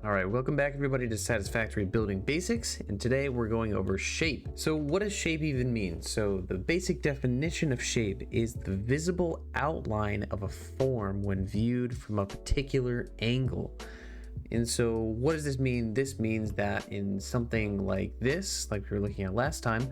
All right, welcome back everybody to Satisfactory Building Basics, and today we're going over shape. So what does shape even mean? So the basic definition of shape is the visible outline of a form when viewed from a particular angle. And so what does this mean? This means that in something like this, like we were looking at last time,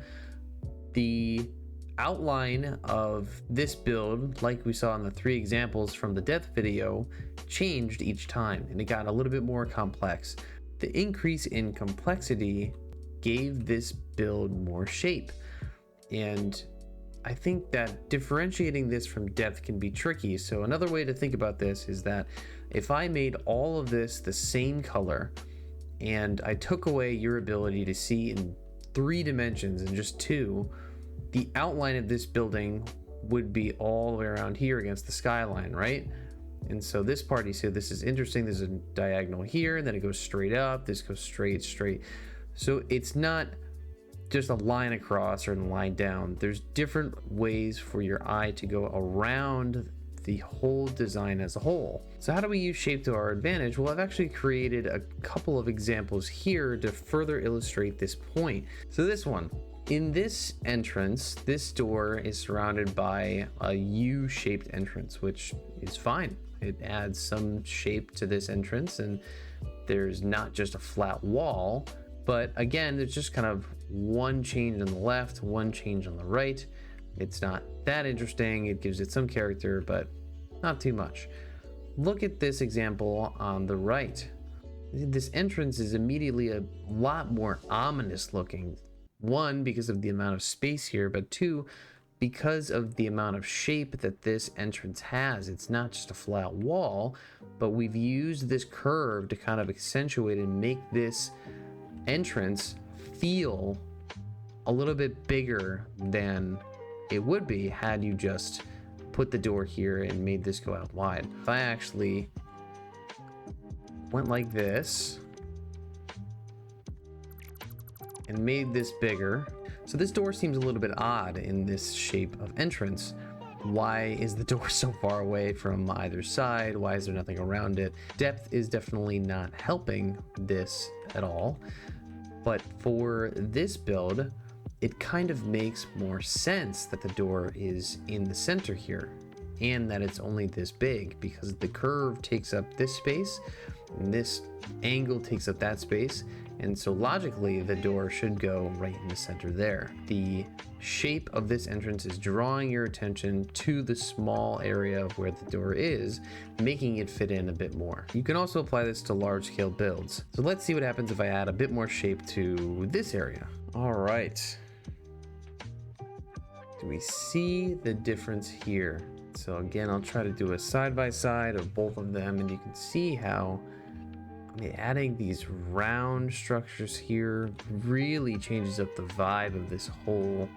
the outline of this build, like we saw in the 3 examples from the depth video, changed each time and it got a little bit more complex. The increase in complexity gave this build more shape, and I think that differentiating this from depth can be tricky. So another way to think about this is that if I made all of this the same color and I took away your ability to see in 3 dimensions and just 2, the outline of this building would be all the way around here against the skyline, right? And so this part, you see, this is interesting. There's a diagonal here, and then it goes straight up. This goes straight. So it's not just a line across or a line down. There's different ways for your eye to go around the whole design as a whole. So how do we use shape to our advantage? Well, I've actually created a couple of examples here to further illustrate this point. So this one, in this entrance, this door is surrounded by a U-shaped entrance, which is fine. It adds some shape to this entrance, and there's not just a flat wall, but again, there's just kind of one change on the left, one change on the right. It's not that interesting. It gives it some character, but not too much. Look at this example on the right. This entrance is immediately a lot more ominous looking. 1, because of the amount of space here, but 2, because of the amount of shape that this entrance has. It's not just a flat wall, but we've used this curve to kind of accentuate and make this entrance feel a little bit bigger than it would be had you just put the door here and made this go out wide. If I actually went like this and made this bigger. So this door seems a little bit odd in this shape of entrance. Why is the door so far away from either side? Why is there nothing around it? Depth is definitely not helping this at all. But for this build, it kind of makes more sense that the door is in the center here and that it's only this big, because the curve takes up this space and this angle takes up that space. And so logically, the door should go right in the center there. The shape of this entrance is drawing your attention to the small area of where the door is, making it fit in a bit more. You can also apply this to large scale builds. So let's see what happens if I add a bit more shape to this area. All right. Do we see the difference here? So again, I'll try to do a side by side of both of them, and you can see how adding these round structures here really changes up the vibe of this whole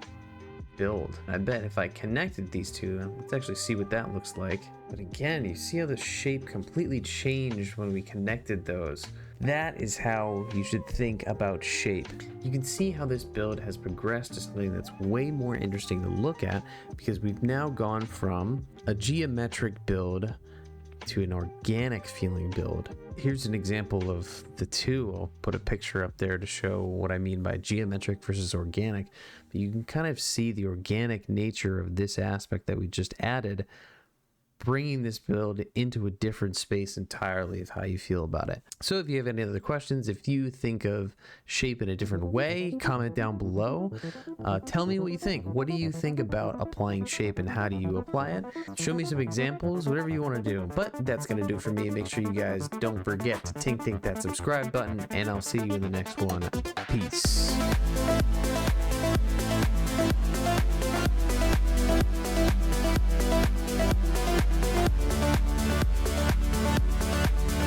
build. I bet if I connected these two, let's actually see what that looks like. But again, you see how the shape completely changed when we connected those. That is how you should think about shape. You can see how this build has progressed to something that's way more interesting to look at, because we've now gone from a geometric build to an organic feeling build. Here's an example of the two. I'll put a picture up there to show what I mean by geometric versus organic. But you can kind of see the organic nature of this aspect that we just added, bringing this build into a different space entirely of how you feel about it. So if you have any other questions, if you think of shape in a different way, comment down below. Tell me what you think. What do you think about applying shape and how do you apply it? Show me some examples, whatever you want to do. But that's going to do it for me. Make sure you guys don't forget to tink that subscribe button, and I'll see you in the next one. Peace.